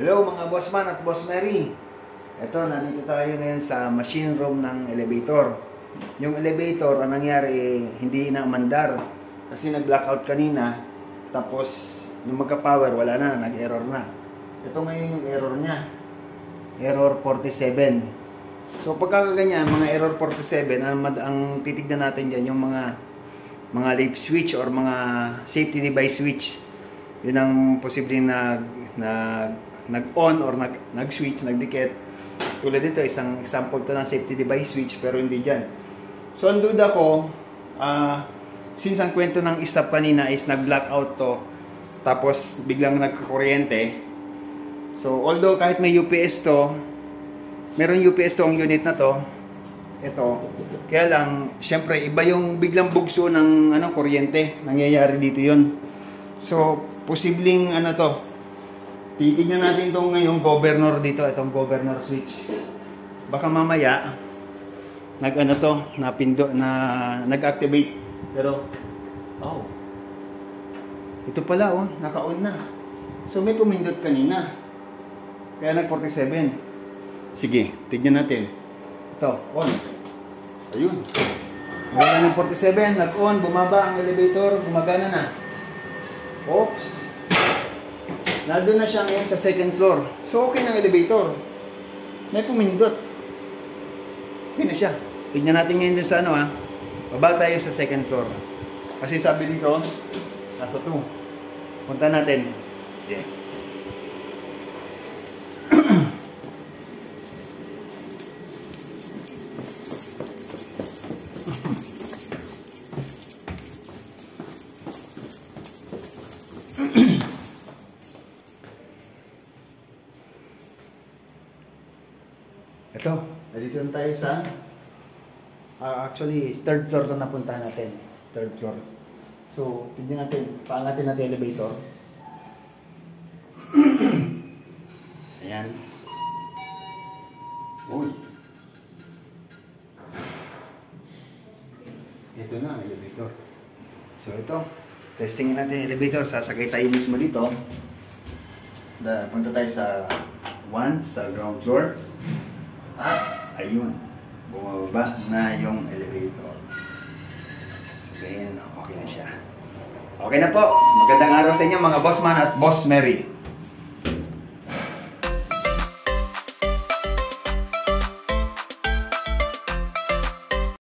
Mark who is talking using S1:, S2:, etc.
S1: Hello mga bossman at boss Mary. Ito, nandito tayo ngayon sa machine room ng elevator. Yung elevator, ang nangyari, hindi na umandar. Kasi nag-blackout kanina. Tapos, nung magka-power, wala na, nag-error na. Ito ngayon yung error niya. Error 47. So, pagkakaganyan, mga error 47, ang titignan natin dyan, yung mga leaf switch or mga safety device switch. Yun ang posibleng nag-on or nag-switch, nagdikit. Tulad dito, isang example to ng safety device switch, pero hindi dyan. So, ang duda ko, since ang kwento ng stop kanina is nag-blackout to, tapos biglang nagkakuryente. So, although kahit may UPS to, meron UPS to ang unit na to, ito. Kaya lang, syempre, iba yung biglang bugso ng kuryente. Nangyayari dito yun. So, posibleng titignan natin itong ngayong governor dito, itong governor switch. Baka mamaya nag-activate. Pero ito pala naka-on na. So may pumindot kanina. Kaya nag-47. Sige, tignan natin. Ito, on. Ayun. Wala ng 47, nag-on, bumaba ang elevator, gumagana na. Oops. Nandun na siya ngayon sa second floor. So, okay ng elevator. May pumindot. Okay na siya. Tignan natin ngayon sa baba tayo sa second floor. Kasi sabi dito, nasa 2. Punta natin. Okay. Ito, nandito na tayo sa actually, third floor na napuntahan natin. Third floor. So, tignan natin, paangatin natin elevator. Ayan. Uy. Ito na ang elevator. So, ito. Testingin natin yung elevator. Sasakay tayo mismo dito. Punta tayo sa 1, sa ground floor. At ayun, bumababa na yung elevator. Sabihin, okay na siya. Okay na po. Magandang araw sa inyo mga bossman at boss Mary.